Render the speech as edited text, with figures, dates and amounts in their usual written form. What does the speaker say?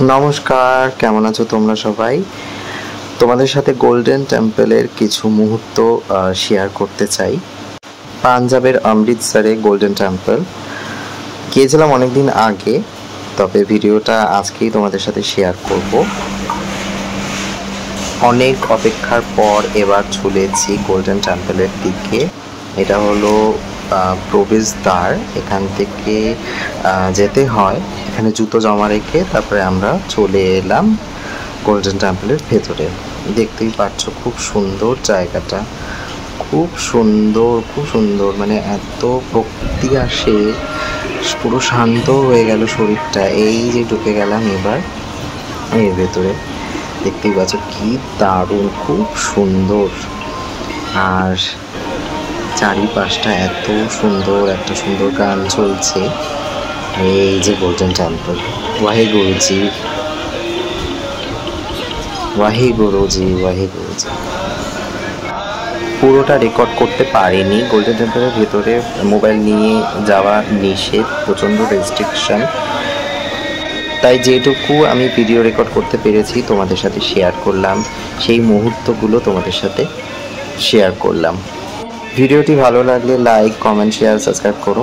নমস্কার, কেমন আছো তোমরা সবাই? তোমাদের সাথে গোল্ডেন টেম্পলের কিছু মুহূর্ত শেয়ার করতে চাই। পাঞ্জাবের অমৃতসরে গোল্ডেন টেম্পল গিয়েছিলাম অনেকদিন আগে, তবে ভিডিওটা আজকেই তোমাদের সাথে শেয়ার করব। অনেক অপেক্ষার পর এবার চলেছি গোল্ডেন টেম্পলের দিকে। এটা হলো প্রবেশদ্বার। এখান থেকে যেতে হয়, এখানে জুতো জমা রেখে তারপরে আমরা চলে এলাম গোল্ডেন টেম্পলের ভেতরে। দেখতেই পাচ্ছ খুব সুন্দর জায়গাটা, খুব সুন্দর, মানে এত প্রকৃতি আসে, পুরো শান্ত হয়ে গেল শরীরটা। এই যে ঢুকে গেলাম এবার এর ভেতরে, দেখতেই পাচ্ছ কি দারুণ, খুব সুন্দর। আর চারিপাশটা এত সুন্দর, একটা সুন্দর গান চলছে। এই যে গোল্ডেন টেম্পল, ওয়াহেগুরুজি ওয়াহেগুরুজি ওয়াহেগুরুজি। পুরোটা রেকর্ড করতে পারিনি। গোল্ডেন টেম্পলের ভেতরে মোবাইল নিয়ে যাওয়া নিষেধ, প্রচণ্ড রেস্ট্রিকশন। তাই যেটুকু আমি ভিডিও রেকর্ড করতে পেরেছি তোমাদের সাথে শেয়ার করলাম, সেই মুহূর্তগুলো তোমাদের সাথে শেয়ার করলাম। ভিডিওটি ভালো লাগলে লাইক, কমেন্ট, শেয়ার, সাবস্ক্রাইব করো।